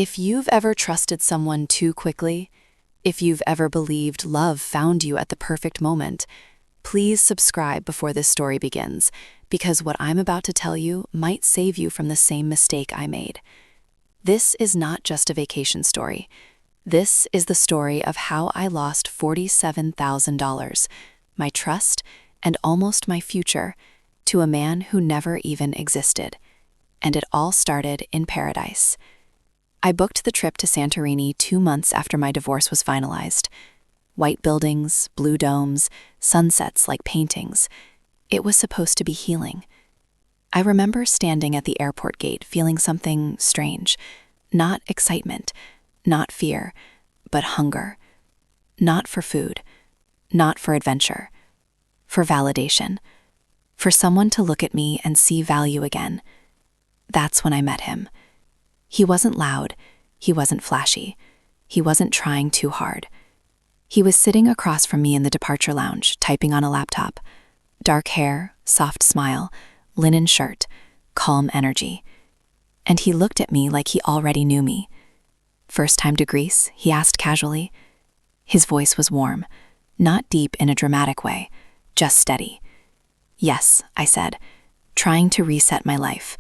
If you've ever trusted someone too quickly, if you've ever believed love found you at the perfect moment, please subscribe before this story begins, because what I'm about to tell you might save you from the same mistake I made. This is not just a vacation story. This is the story of how I lost $47,000, my trust, and almost my future, to a man who never even existed. And it all started in paradise. I booked the trip to Santorini 2 months after my divorce was finalized. White buildings, blue domes, sunsets like paintings. It was supposed to be healing. I remember standing at the airport gate feeling something strange. Not excitement, not fear, but hunger. Not for food, not for adventure, for validation. For someone to look at me and see value again. That's when I met him. He wasn't loud, he wasn't flashy, he wasn't trying too hard. He was sitting across from me in the departure lounge, typing on a laptop. Dark hair, soft smile, linen shirt, calm energy. And he looked at me like he already knew me. "First time to Greece?" he asked casually. His voice was warm, not deep in a dramatic way, just steady. "Yes," I said, trying to reset my life.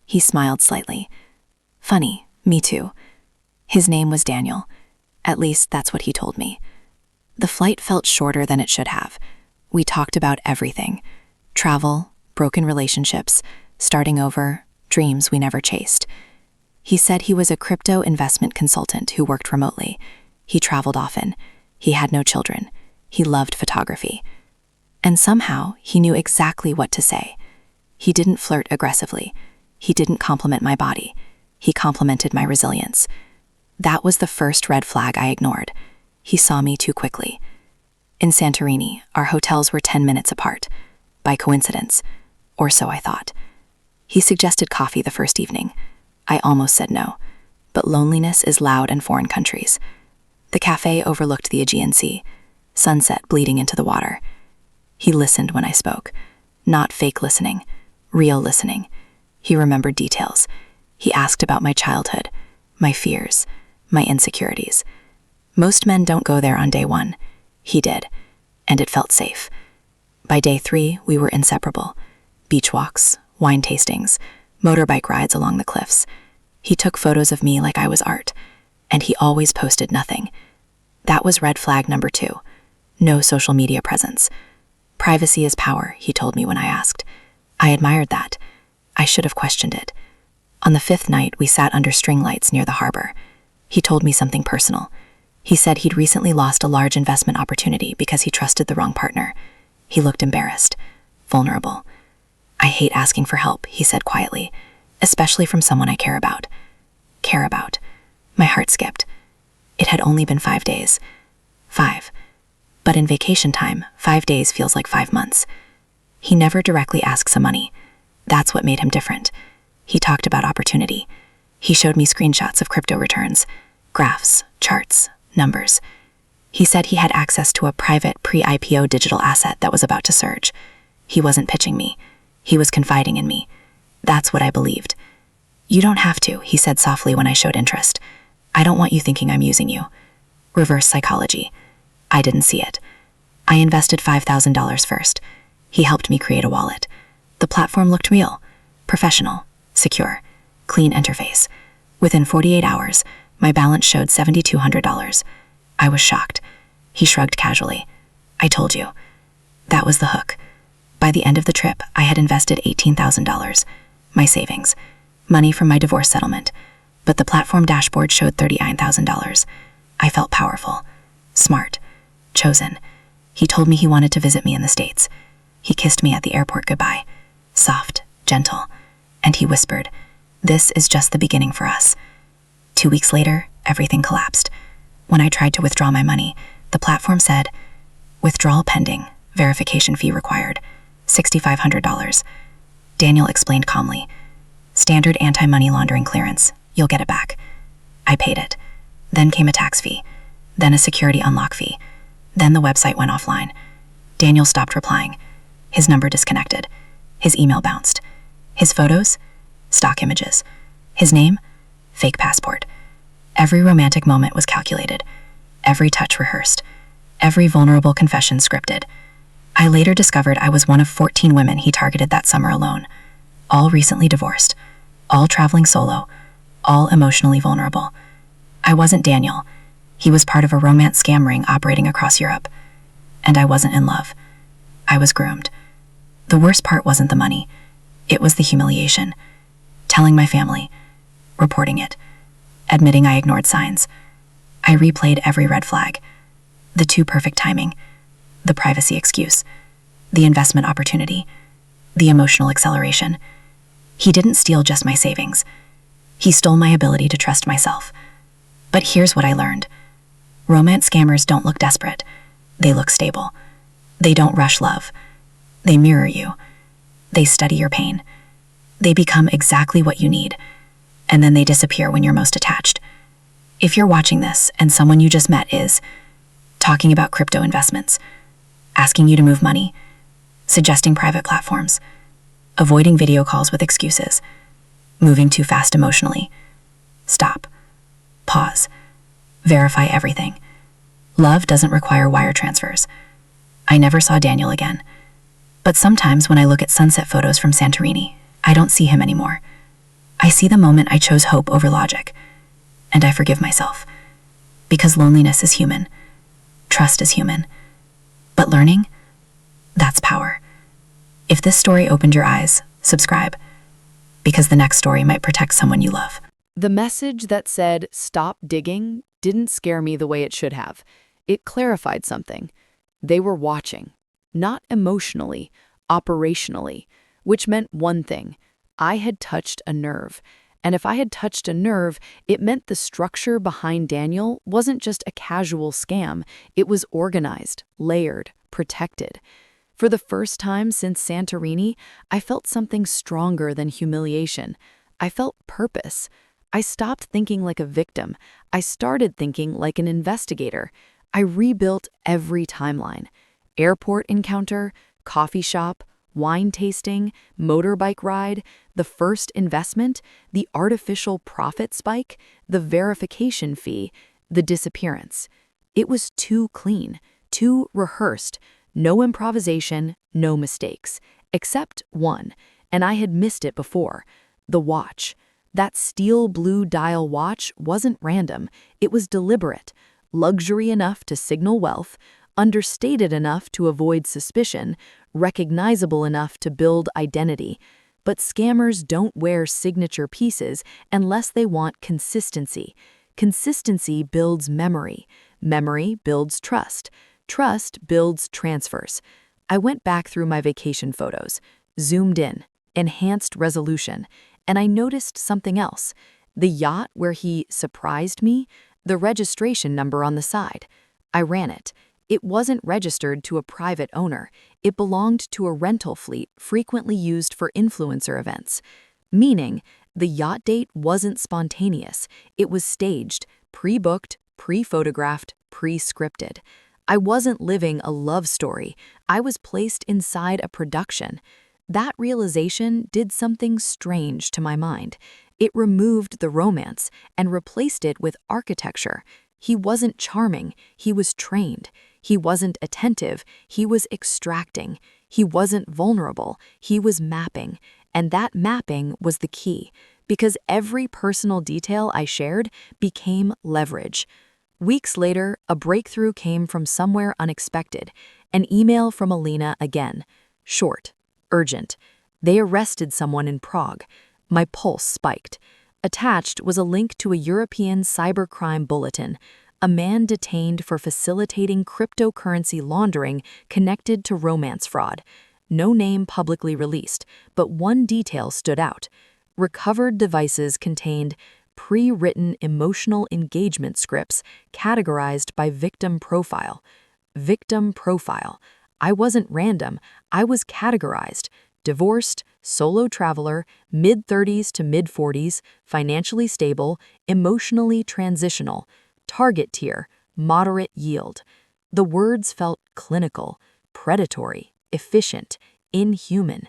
He smiled slightly. "Funny, me too." His name was Daniel. At least that's what he told me. The flight felt shorter than it should have. We talked about everything. Travel, broken relationships, starting over, dreams we never chased. He said he was a crypto investment consultant who worked remotely. He traveled often. He had no children. He loved photography. And somehow, he knew exactly what to say. He didn't flirt aggressively. He didn't compliment my body. He complimented my resilience. That was the first red flag I ignored. He saw me too quickly. In Santorini, our hotels were 10 minutes apart. By coincidence, or so I thought. He suggested coffee the first evening. I almost said no, but loneliness is loud in foreign countries. The cafe overlooked the Aegean Sea, sunset bleeding into the water. He listened when I spoke. Not fake listening, real listening. He remembered details. He asked about my childhood, my fears, my insecurities. Most men don't go there on day 1. He did, and it felt safe. By day 3, we were inseparable. Beach walks, wine tastings, motorbike rides along the cliffs. He took photos of me like I was art, and he always posted nothing. That was red flag number 2. No social media presence. Privacy is power, he told me when I asked. I admired that. I should have questioned it. On the 5th night, we sat under string lights near the harbor. He told me something personal. He said he'd recently lost a large investment opportunity because he trusted the wrong partner. He looked embarrassed, vulnerable. "I hate asking for help," he said quietly, "especially from someone I care about." Care about. My heart skipped. It had only been 5 days. 5. But in vacation time, 5 days feels like 5 months. He never directly asks for money. That's what made him different. He talked about opportunity. He showed me screenshots of crypto returns, graphs, charts, numbers. He said he had access to a private pre-IPO digital asset that was about to surge. He wasn't pitching me. He was confiding in me. That's what I believed. "You don't have to," he said softly when I showed interest. "I don't want you thinking I'm using you." Reverse psychology. I didn't see it. I invested $5,000 first. He helped me create a wallet. The platform looked real, professional, secure, clean interface. Within 48 hours, my balance showed $7,200. I was shocked. He shrugged casually. "I told you." That was the hook. By the end of the trip, I had invested $18,000, my savings, money from my divorce settlement, but the platform dashboard showed $39,000. I felt powerful, smart, chosen. He told me he wanted to visit me in the States. He kissed me at the airport goodbye, soft, gentle, and he whispered, "This is just the beginning for us." 2 weeks later, everything collapsed. When I tried to withdraw my money, the platform said, "Withdrawal pending, verification fee required, $6,500. Daniel explained calmly, "Standard anti-money laundering clearance, you'll get it back." I paid it. Then came a tax fee, then a security unlock fee. Then the website went offline. Daniel stopped replying. His number disconnected. His email bounced. His photos? Stock images. His name? Fake passport. Every romantic moment was calculated, every touch rehearsed, every vulnerable confession scripted. I later discovered I was one of 14 women he targeted that summer alone, all recently divorced, all traveling solo, all emotionally vulnerable. I wasn't Daniel. He was part of a romance scam ring operating across Europe. And I wasn't in love. I was groomed. The worst part wasn't the money. It was the humiliation. Telling my family, reporting it, admitting I ignored signs. I replayed every red flag. The too perfect timing, the privacy excuse, the investment opportunity, the emotional acceleration. He didn't steal just my savings. He stole my ability to trust myself. But here's what I learned. Romance scammers don't look desperate. They look stable. They don't rush love. They mirror you. They study your pain. They become exactly what you need. And then they disappear when you're most attached. If you're watching this and someone you just met is talking about crypto investments, asking you to move money, suggesting private platforms, avoiding video calls with excuses, moving too fast emotionally, stop. Pause. Verify everything. Love doesn't require wire transfers. I never saw Daniel again. But sometimes when I look at sunset photos from Santorini, I don't see him anymore. I see the moment I chose hope over logic. And I forgive myself. Because loneliness is human. Trust is human. But learning? That's power. If this story opened your eyes, subscribe. Because the next story might protect someone you love. The message that said, "Stop digging," didn't scare me the way it should have. It clarified something. They were watching, not emotionally, operationally, which meant one thing. I had touched a nerve. And if I had touched a nerve, it meant the structure behind Daniel wasn't just a casual scam. It was organized, layered, protected. For the first time since Santorini, I felt something stronger than humiliation. I felt purpose. I stopped thinking like a victim. I started thinking like an investigator. I rebuilt every timeline. Airport encounter, coffee shop, wine tasting, motorbike ride, the first investment, the artificial profit spike, the verification fee, the disappearance. It was too clean, too rehearsed, no improvisation, no mistakes, except one, and I had missed it before, the watch. That steel blue dial watch wasn't random, it was deliberate, luxury enough to signal wealth, understated enough to avoid suspicion, recognizable enough to build identity. But scammers don't wear signature pieces unless they want consistency. Consistency builds memory. Memory builds trust. Trust builds transfers. I went back through my vacation photos, zoomed in, enhanced resolution, and I noticed something else. The yacht where he surprised me, the registration number on the side. I ran it. It wasn't registered to a private owner. It belonged to a rental fleet frequently used for influencer events. Meaning, the yacht date wasn't spontaneous. It was staged, pre-booked, pre-photographed, pre-scripted. I wasn't living a love story. I was placed inside a production. That realization did something strange to my mind. It removed the romance and replaced it with architecture. He wasn't charming, he was trained. He wasn't attentive, he was extracting. He wasn't vulnerable, he was mapping. And that mapping was the key, because every personal detail I shared became leverage. Weeks later, a breakthrough came from somewhere unexpected. An email from Alina again. Short. Urgent. They arrested someone in Prague. My pulse spiked. Attached was a link to a European cybercrime bulletin, a man detained for facilitating cryptocurrency laundering connected to romance fraud. No name publicly released, but one detail stood out. Recovered devices contained pre-written emotional engagement scripts categorized by victim profile. Victim profile. I wasn't random, I was categorized. Divorced, solo traveler, mid-30s to mid-40s, financially stable, emotionally transitional. Target tier, moderate yield. The words felt clinical, predatory, efficient, inhuman.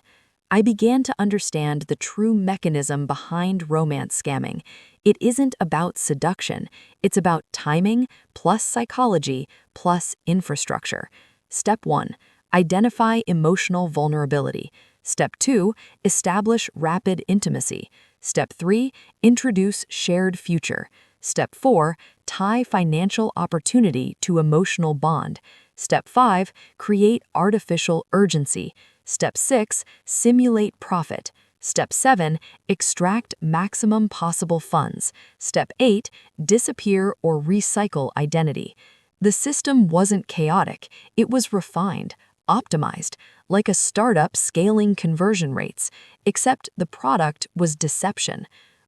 I began to understand the true mechanism behind romance scamming. It isn't about seduction, it's about timing plus psychology plus infrastructure. Step 1. Identify emotional vulnerability. Step 2. Establish rapid intimacy. Step 3. Introduce shared future. Step 4. Tie financial opportunity to emotional bond. Step 5. Create artificial urgency. Step 6. Simulate profit. Step 7. Extract maximum possible funds. Step 8. Disappear or recycle identity. The system wasn't chaotic, it was refined, optimized, like a startup scaling conversion rates, except the product was deception.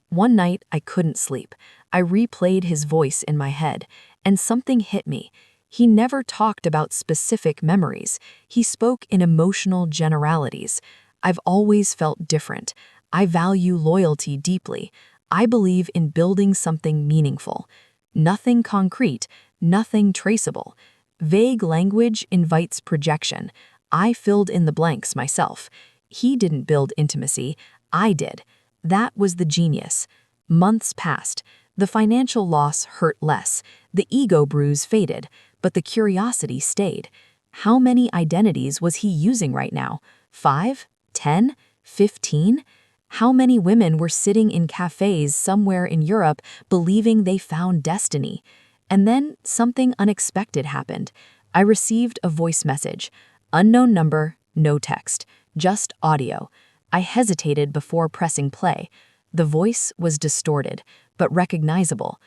One night, I couldn't sleep. I replayed his voice in my head, and something hit me. He never talked about specific memories. He spoke in emotional generalities. I've always felt different. I value loyalty deeply. I believe in building something meaningful. Nothing concrete, nothing traceable. Vague language invites projection. I filled in the blanks myself. He didn't build intimacy, I did. That was the genius. Months passed. The financial loss hurt less. The ego bruise faded, but the curiosity stayed. How many identities was he using right now? 5? 10? 15? How many women were sitting in cafes somewhere in Europe believing they found destiny? And then something unexpected happened. I received a voice message. Unknown number, no text, just audio. I hesitated before pressing play. The voice was distorted, but recognizable.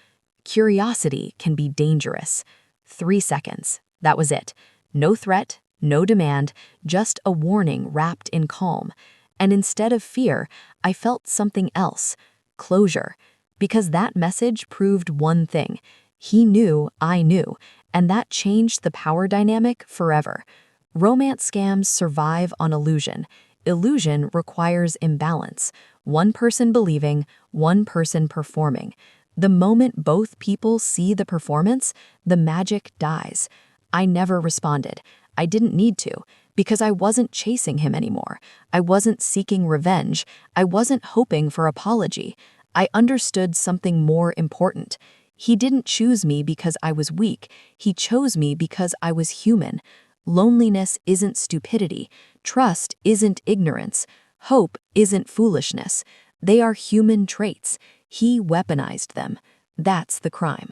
Curiosity can be dangerous. 3 seconds. That was it. No threat, no demand, just a warning wrapped in calm. And instead of fear, I felt something else. Closure. Because that message proved one thing. He knew I knew, and that changed the power dynamic forever. Romance scams survive on illusion. Illusion requires imbalance. One person believing, one person performing. The moment both people see the performance, the magic dies. I never responded. I didn't need to, because I wasn't chasing him anymore. I wasn't seeking revenge. I wasn't hoping for apology. I understood something more important. He didn't choose me because I was weak. He chose me because I was human. Loneliness isn't stupidity. Trust isn't ignorance. Hope isn't foolishness. They are human traits. He weaponized them. That's the crime.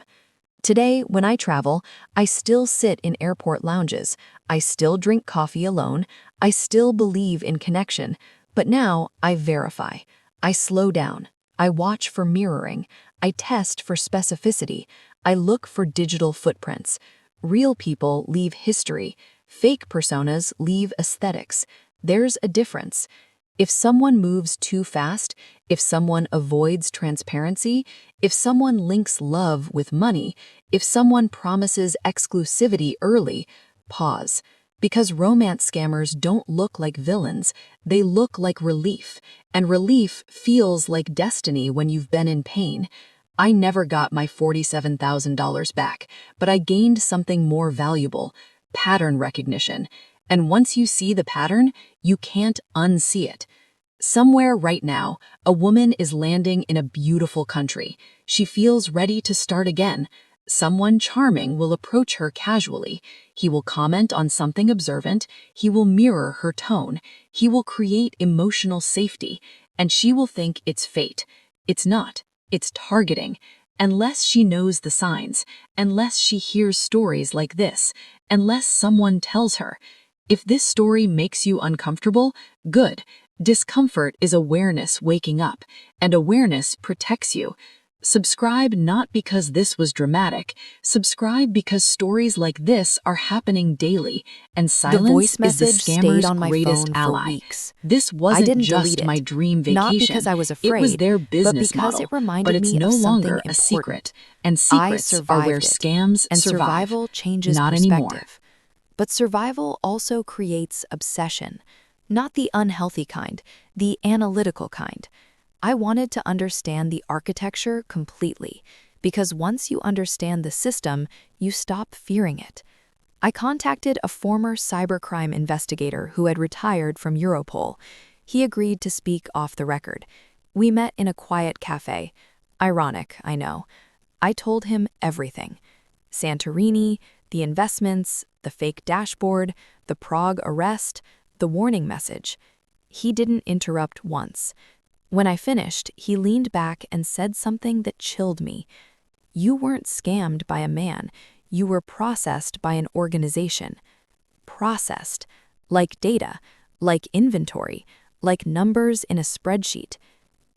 Today, when I travel, I still sit in airport lounges. I still drink coffee alone. I still believe in connection. But now, I verify. I slow down. I watch for mirroring. I test for specificity. I look for digital footprints. Real people leave history. Fake personas leave aesthetics. There's a difference. If someone moves too fast, if someone avoids transparency, if someone links love with money, if someone promises exclusivity early, pause. Because romance scammers don't look like villains, they look like relief, and relief feels like destiny when you've been in pain. I never got my $47,000 back, but I gained something more valuable: pattern recognition. And once you see the pattern, you can't unsee it. Somewhere right now, a woman is landing in a beautiful country. She feels ready to start again. Someone charming will approach her casually. He will comment on something observant. He will mirror her tone. He will create emotional safety. And she will think it's fate. It's not. It's targeting. Unless she knows the signs, unless she hears stories like this, unless someone tells her. If this story makes you uncomfortable, good. Discomfort is awareness waking up, and awareness protects you. Subscribe not because this was dramatic. Subscribe because stories like this are happening daily, and silence The voice is the message stayed scammer's on my greatest phone for ally. weeks. This I wasn't didn't just delete my it, dream not vacation. because I was It was afraid, their but business because model. it reminded But it's me no of longer something a important. secret, and I secrets are where survived it, scams and survive. survival changes Not anymore. perspective. But survival also creates obsession. Not the unhealthy kind, the analytical kind. I wanted to understand the architecture completely, because once you understand the system, you stop fearing it. I contacted a former cybercrime investigator who had retired from Europol. He agreed to speak off the record. We met in a quiet cafe. Ironic, I know. I told him everything. Santorini, the investments, the fake dashboard, the Prague arrest, the warning message. He didn't interrupt once. When I finished, he leaned back and said something that chilled me. You weren't scammed by a man. You were processed by an organization. Processed. Like data, like inventory, like numbers in a spreadsheet.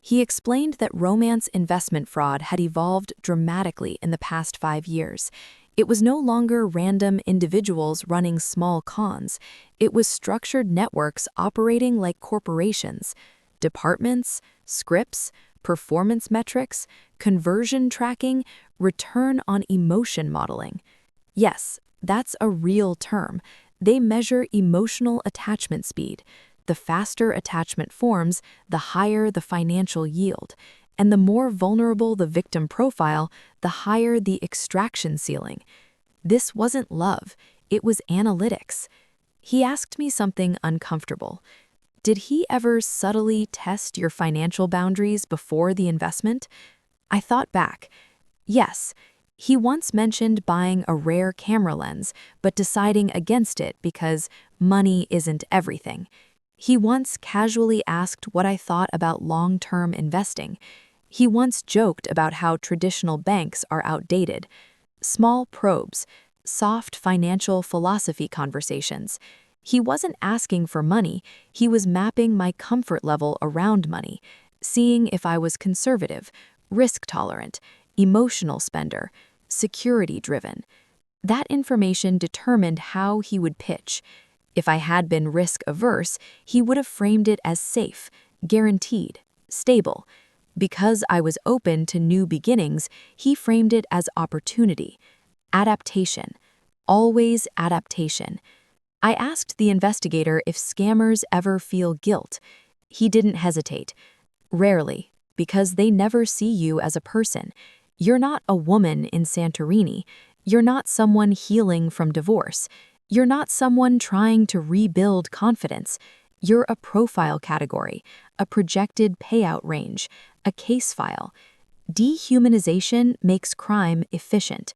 He explained that romance investment fraud had evolved dramatically in the past 5 years. It was no longer random individuals running small cons. It was structured networks operating like corporations. Departments, scripts, performance metrics, conversion tracking, return on emotion modeling. Yes, that's a real term. They measure emotional attachment speed. The faster attachment forms, the higher the financial yield. And the more vulnerable the victim profile, the higher the extraction ceiling. This wasn't love, it was analytics. He asked me something uncomfortable. Did he ever subtly test your financial boundaries before the investment? I thought back. Yes, he once mentioned buying a rare camera lens, but deciding against it because money isn't everything. He once casually asked what I thought about long-term investing. He once joked about how traditional banks are outdated. Small probes, soft financial philosophy conversations. He wasn't asking for money, he was mapping my comfort level around money, seeing if I was conservative, risk-tolerant, emotional spender, security-driven. That information determined how he would pitch. If I had been risk-averse, he would have framed it as safe, guaranteed, stable. Because I was open to new beginnings, he framed it as opportunity, adaptation, always adaptation. I asked the investigator if scammers ever feel guilt. He didn't hesitate. Rarely, because they never see you as a person. You're not a woman in Santorini. You're not someone healing from divorce. You're not someone trying to rebuild confidence. You're a profile category, a projected payout range, a case file. Dehumanization makes crime efficient.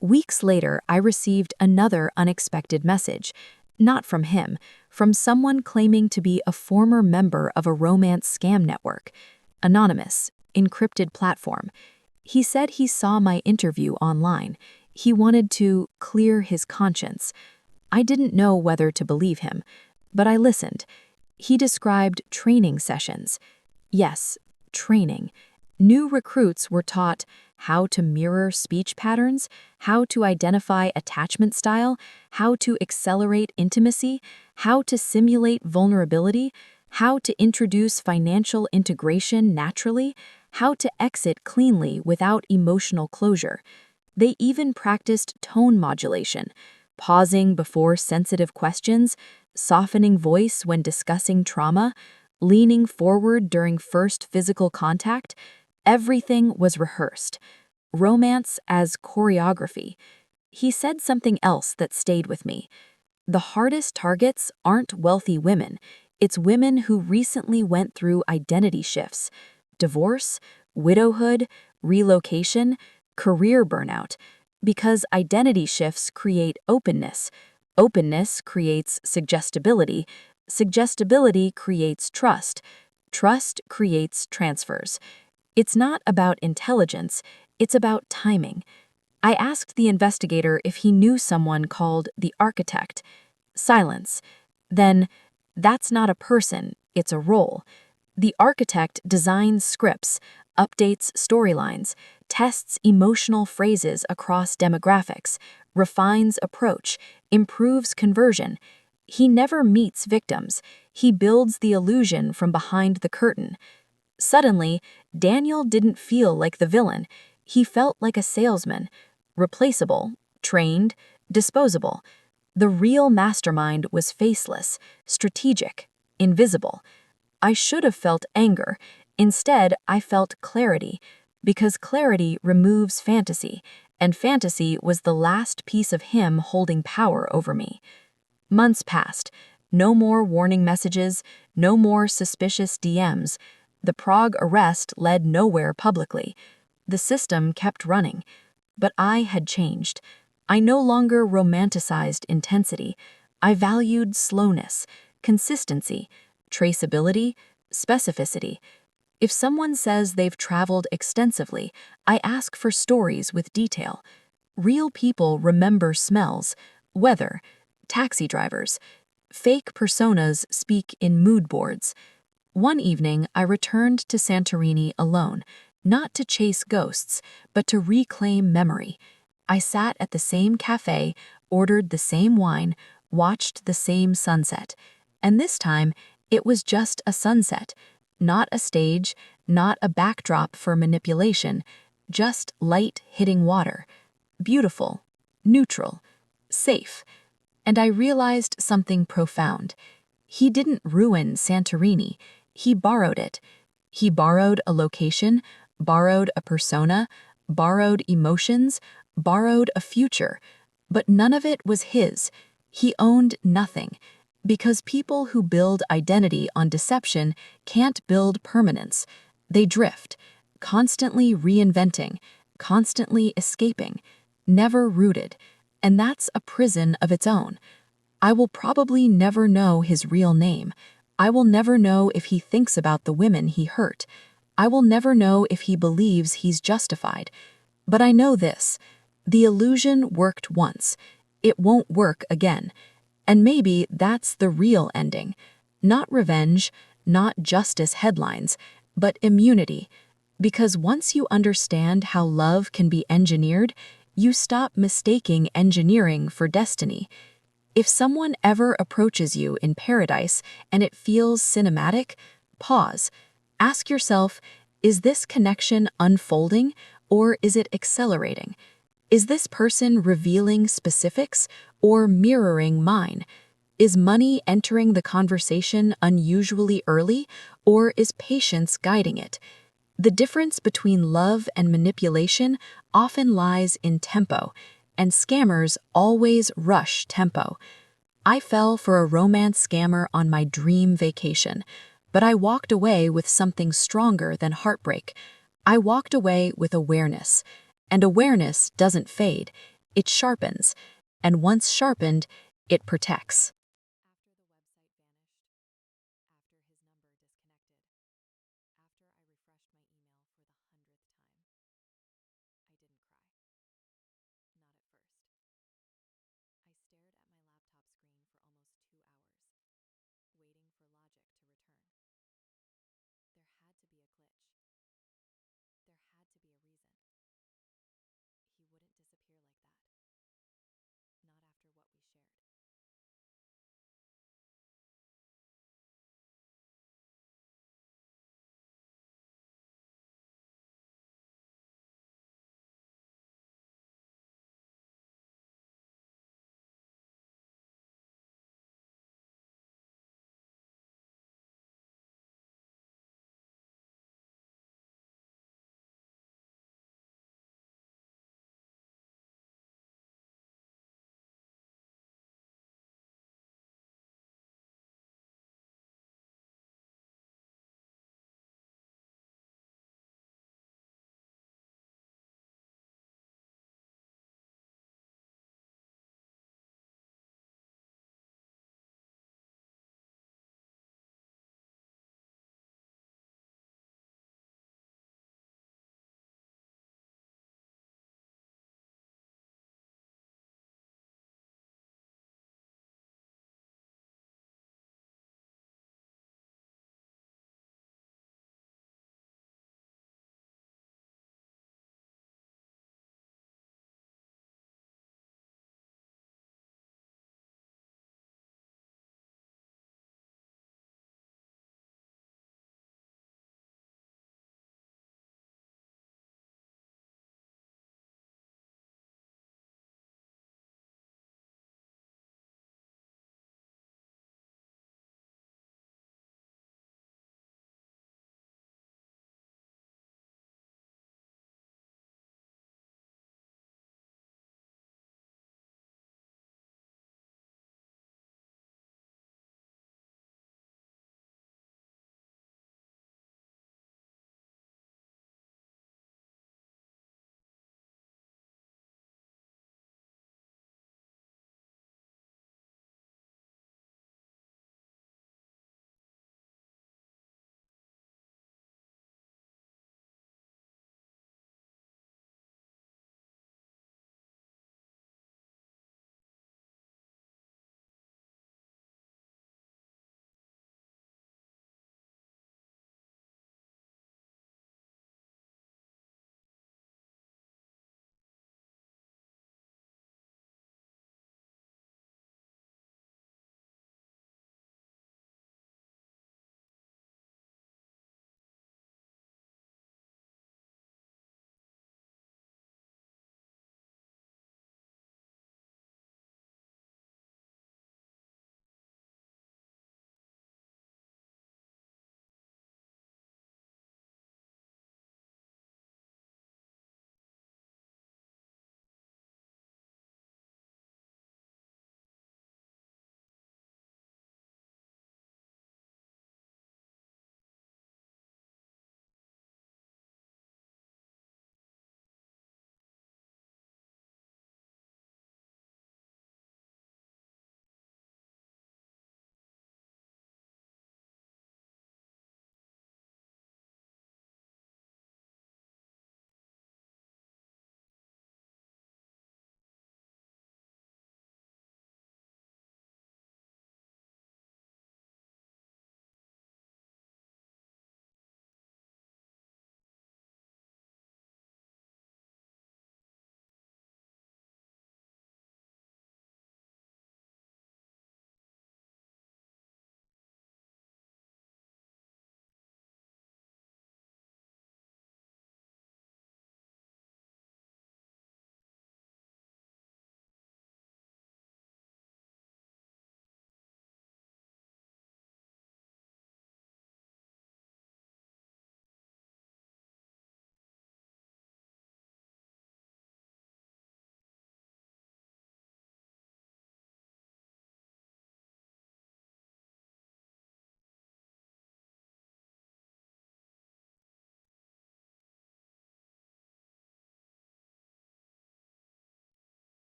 Weeks later, I received another unexpected message. Not from him, from someone claiming to be a former member of a romance scam network. Anonymous, encrypted platform. He said he saw my interview online. He wanted to clear his conscience. I didn't know whether to believe him, but I listened. He described training sessions. Yes, training. New recruits were taught how to mirror speech patterns, how to identify attachment style, how to accelerate intimacy, how to simulate vulnerability, how to introduce financial integration naturally, how to exit cleanly without emotional closure. They even practiced tone modulation, pausing before sensitive questions, softening voice when discussing trauma, leaning forward during first physical contact. Everything was rehearsed. Romance as choreography. He said something else that stayed with me. The hardest targets aren't wealthy women. It's women who recently went through identity shifts, divorce, widowhood, relocation, career burnout. Because identity shifts create openness. Openness creates suggestibility. Suggestibility creates trust. Trust creates transfers. It's not about intelligence, it's about timing. I asked the investigator if he knew someone called the architect. Silence. Then, that's not a person, it's a role. The architect designs scripts, updates storylines, tests emotional phrases across demographics, refines approach, improves conversion. He never meets victims. He builds the illusion from behind the curtain. Suddenly, Daniel didn't feel like the villain. He felt like a salesman, replaceable, trained, disposable. The real mastermind was faceless, strategic, invisible. I should have felt anger. Instead, I felt clarity, because clarity removes fantasy, and fantasy was the last piece of him holding power over me. Months passed. No more warning messages, no more suspicious DMs. The Prague arrest led nowhere publicly. The system kept running. But I had changed. I no longer romanticized intensity. I valued slowness, consistency, traceability, specificity. If someone says they've traveled extensively, I ask for stories with detail. Real people remember smells, weather, taxi drivers. Fake personas speak in mood boards. One evening, I returned to Santorini alone, not to chase ghosts, but to reclaim memory. I sat at the same cafe, ordered the same wine, watched the same sunset. And this time, it was just a sunset, not a stage, not a backdrop for manipulation, just light hitting water. Beautiful, neutral, safe. And I realized something profound. He didn't ruin Santorini, he borrowed it. He borrowed a location, borrowed a persona, borrowed emotions, borrowed a future. But none of it was his. He owned nothing. Because people who build identity on deception can't build permanence. They drift, constantly reinventing, constantly escaping, never rooted. And that's a prison of its own. I will probably never know his real name. I will never know if he thinks about the women he hurt. I will never know if he believes he's justified. But I know this: the illusion worked once. It won't work again. And maybe that's the real ending. Not revenge, not justice headlines, but immunity. Because once you understand how love can be engineered, you stop mistaking engineering for destiny. If someone ever approaches you in paradise and it feels cinematic, pause. Ask yourself, is this connection unfolding or is it accelerating? Is this person revealing specifics or mirroring mine? Is money entering the conversation unusually early or is patience guiding it? The difference between love and manipulation often lies in tempo, and scammers always rush tempo. I fell for a romance scammer on my dream vacation, but I walked away with something stronger than heartbreak. I walked away with awareness, and awareness doesn't fade, it sharpens, and once sharpened, it protects.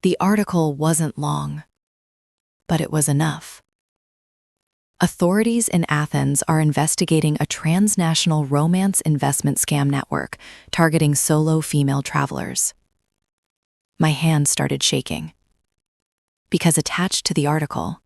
The article wasn't long, but it was enough. Authorities in Athens are investigating a transnational romance investment scam network targeting solo female travelers. My hand started shaking, because attached to the article,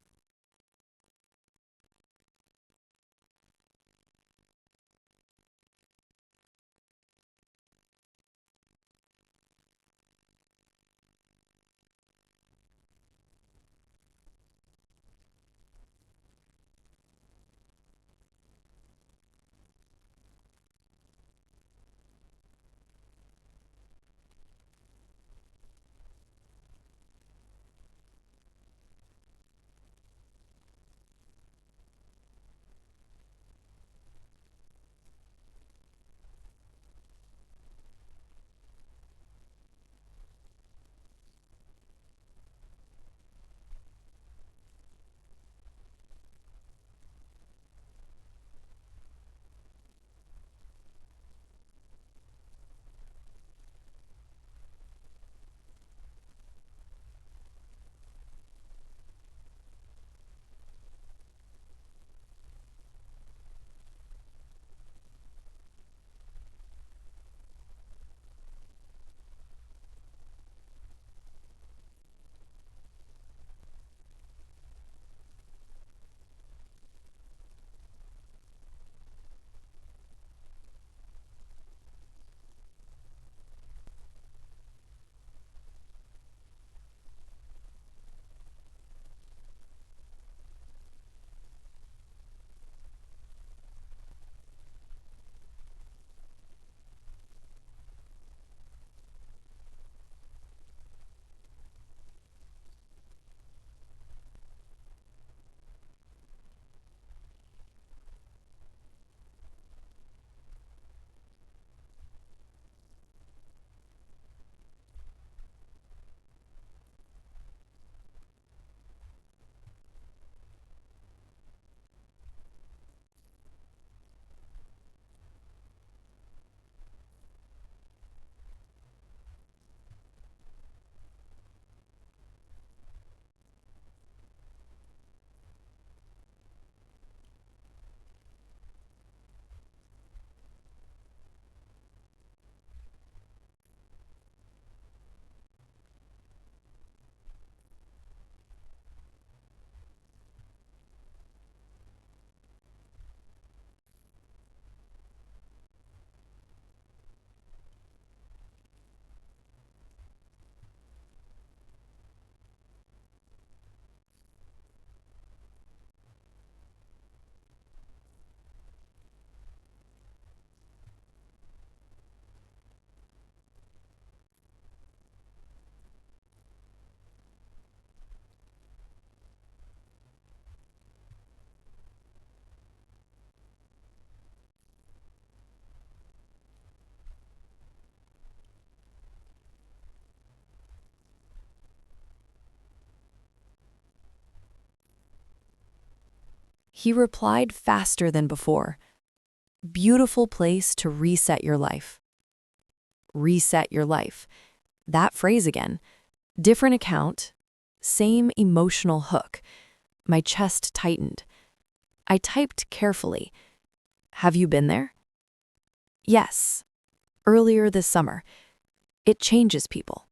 he replied faster than before. Beautiful place to reset your life. Reset your life. That phrase again. Different account, same emotional hook. My chest tightened. I typed carefully. Have you been there? Yes. Earlier this summer. It changes people.